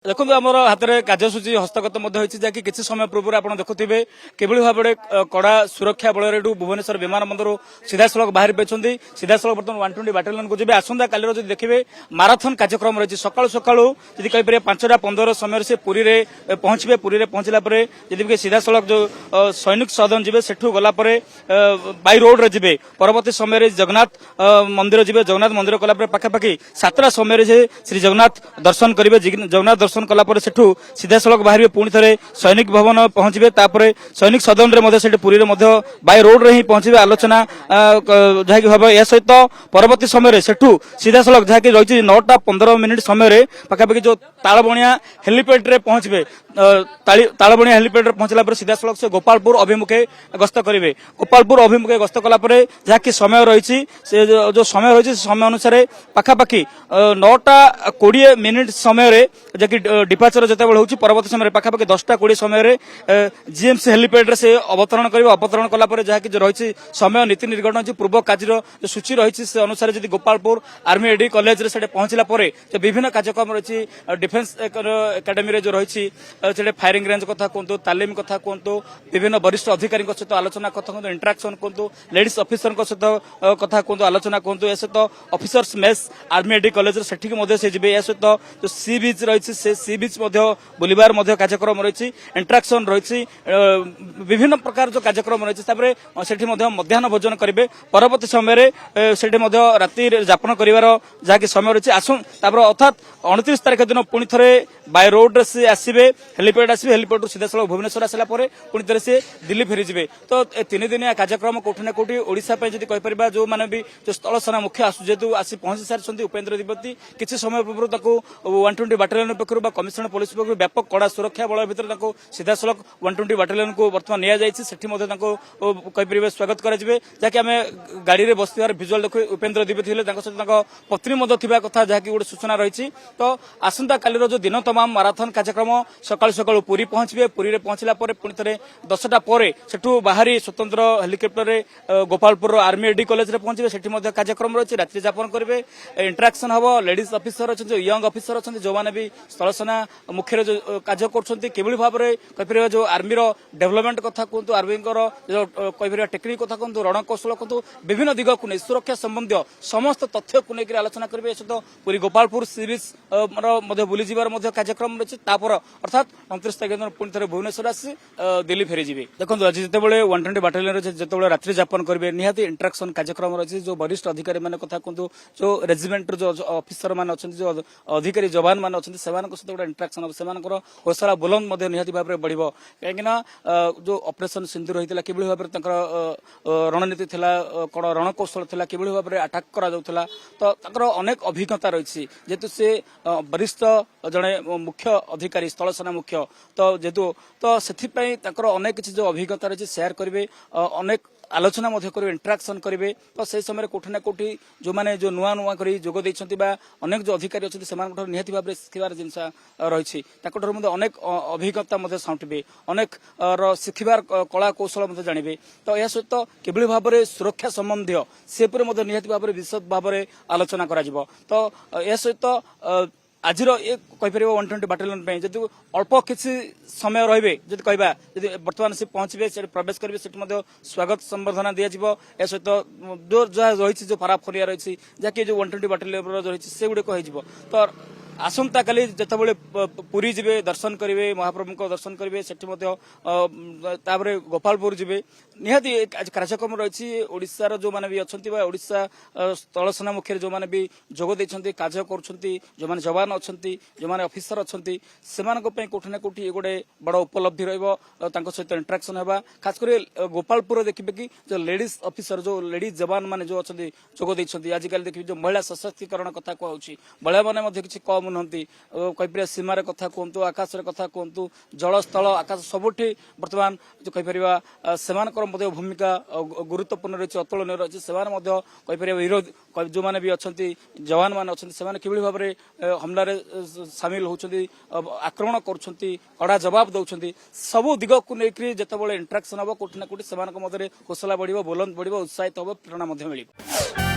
देखो आम हाथ में कार्यसूची हस्तगत जहाँकि किसी समय पूर्व आप देखुवे किभली भाव में कड़ा सुरक्षा बल भुवनेश्वर विमान बंदर सीधा सड़क बाहर पाई सीधा सड़क बर्तमान 120 बाटालियन को जी आसंता काली जो देखिए माराथन कार्यक्रम रही सका सका जी कहीपर 5:15 समय से पुरी में पहुंचे पुरी में पहुंचला जी सीधा सड़क जो सैनिक सदन जी सेठू गलापर बाई रोड रे जी परवर्ती समय जगन्नाथ मंदिर जी जगन्नाथ मंदिर कलापर पाखापाखि 7टा समय श्री जगन्नाथ दर्शन करेंगे जगन्नाथ दर्शन कलापर सेठू सीधा सड़क बाहर पुणी थे सैनिक भवन पहुंचे सैनिक सदन में पुरी में बाय रोड रे ही पहुंचे आलोचना जहाँकि भाव या सहित परवर्ती समय सेठू सीधा सड़क जहाँकि रही 9:15 समय पाखापाखि जो तालबणिया हेलीपैड रे पहुंचे तालबणिया हेलीपैड रे पहुंचला सीधा सड़क से गोपालपुर अभिमुखे गस्त करेंगे गोपालपुर अभिमुखे गस्त कलापर जहाँकि समय रही जो समय रही समय अनुसार पाखापाखि 9:20 समय जहाँकि डिपाचर जिते हो परवर्ती समय पाखापाखि 10:20 समय जीएमसी हेलीपैड से अवतरण करेंगे अवतरण कलापर जहाँकि रही समय नीति निर्घटन पूर्व कार्य जो सूची रही से अनुसार जब गोपालपुर आर्मी एडी कॉलेज से पहुंचला जो विभिन्न कार्यक्रम रही डिफेन्स एकाडेमी जो रही फायरिंग रेंज कथा कहतु तालीम कथा कहतु विभिन्न वरिष्ठ अधिकारी सहित आलोचना कथा कहतु इंटराक्शन कहतु लेडीज ऑफिसर सहित कथा कहतु आलोचना कहतु या सहित officers mess army AD college से जी या सहित जो सी बीच रही से सी बीच बुलबार कार्यक्रम रही इंटराक्शन रही विभिन्न प्रकार जो कार्यक्रम रही मध्याह्न भोजन करेंगे परवर्ती समय राति जापन कर जहाँकि समय रही आसुन अर्थात 29 तारीख दिन पुणी थे बाय रोड से आसवे हेलीपैड आसवे हेलीपैड सीधा सड़क भुवनेश्वर आसला पुणी थे से दिल्ली फेरीजे तो 3 दिनिया कार्यक्रम कौटी ना कौटी ओडिशा पे जदि कहीपर जो मैंने भी जो स्थल सेना मुख्य जेहेतु आसी पहुंची सारी उपेन्द्र द्विवेदी किसी समय पूर्व 120 बाटालियन पक्षर कमिशनर पुलिस पक्ष व्यापक कड़ा सुरक्षा बल भितर सीधा सड़क 120 बाटालियन को बर्तमान कहीपर स्वागत कराए आम गाड़ी में बस भिजुआल देखो उपेन्द्र द्विवेदी सहित पत्नी कथा जहाँकि गोटे सूचना रही तो आसंता काली जो दिन तमाम माराथन कार्यक्रम सकाल सकाल पुरी पहुंचे पुरी में पहुंचला पुणी थे 10टा पर सेठू बाहरी स्वतंत्र helicopter Gopalpur army AD college में पहुंचे सेठी कार्यक्रम रही रात्रि जापन करेंगे इंटराक्शन हम लेडीज ऑफिसर अच्छा जो यंग ऑफिसर अच्छा जो मैंने भी स्थल सेना मुख्य जो कार्य कर भाव में कहीपर जो आर्मी डेभलपमेंट कथा कहतु आर्मी कहीपर टेक्निक कथा कहतु रणकौशल कहतु विभिन्न दिग को नहीं सुरक्षा संबंधी समस्त तथ्य को लेकर आलोचना करेंगे सहित पूरी गोपालपुर सी बीच बुली जीवार कार्यक्रम रही अर्थात 29 तारीख दिन पुणी थे भुवनेश्वर आसी दिल्ली फेरीजे देखो आज जिते 120 बाटालियन जो रात्रि जापन करेंगे निहाती इंटराक्शन कार्यक्रम रही जो वरिष्ठ अधिकारी मान कथा कहतु जो रेजिमेंट जो ऑफिसर मान अच्छा जो अधिकारी जवान मान अच्छा सहित गोटे इंटराक्शन से हौसला बुलंद निहाती भाव में बढ़ कहीं जो ऑपरेशन सिंधु रही है कि भाव में रणनीति कौन रणकौशल कि भाव में आटाक करा तो अनेक अभिज्ञता रही जेहेतु से वरिष्ठ जड़े मुख्य अधिकारी स्थल सेना मुख्य तो जेहेतु तो से अनेक किसी जो अभिज्ञता रही शेयर करेंगे अनेक आलोचना करेंगे इंटराक्शन करेंगे तो से समय कोठी ना कोठी जो मैंने जो नुआ नुआ कर जोग अनेक जो अधिकारी अच्छे से निहाती भाव में शिखार जिनस रही अनेक अभिज्ञता साउंटे अनेक शिखार कला कौशल जानवे तो यह सहित किभली भाव में सुरक्षा संबंधी से निहाती भाव में विशद भाव में आलोचना करा तो यह सहित आज कहीपर 120 बाटालियन जब अल्प किसी समय रे जब कह बर्तमान से पहुंचे से प्रवेश करेंगे से स्वागत संबर्धना दिज्व या सहित जो जहाँ रही जो पाराफरिया रही जहाँकि जो 120 बाटालियन रही से गुड़िक तो आसंता काली जितेबाला पुरी जी दर्शन करेंगे महाप्रभु को दर्शन करेंगे से गोपालपुर जी निहाती कार्यक्रम रही ओडिशार जो मैंने भी अच्छा ओडिशा स्थल सेना मुख्य जो मैंने भी जोगदे कार्य कर जवान अच्छा जो मैंने ऑफिसर अच्छा से कोठी ना कोठी गोटे बड़ उपलब्धि रहित इंटराक्शन होगा खासकर गोपालपुर देखिए कि जो लेडीज ऑफिसर जो लेडीज जवान मैंने जो अच्छा जोगदे आजिकल देखिए जो महिला सशक्तिकरण कथा कहुच्छी महिला मैंने किसी कम नुहति कहीपर सीमार कथा कहतु आकाश कथा कहतु जल स्थल आकाश सबुठी बर्तमान जो कहीपर से भूमिका गुरुत्वपूर्ण रही अतुलनीय रही से कहीपर विरोध जो मैंने भी अच्छा जवान मान अच्छा से कि भाव में हमलार सामिल होती आक्रमण कड़ा जवाब दौरान सबू दिग को लेकर जितेबाला इंटराक्शन हम कोठी ना कोठी से हौसला बढ़ बुलंद बढ़ उत्साहित हम प्रेरणा मिल।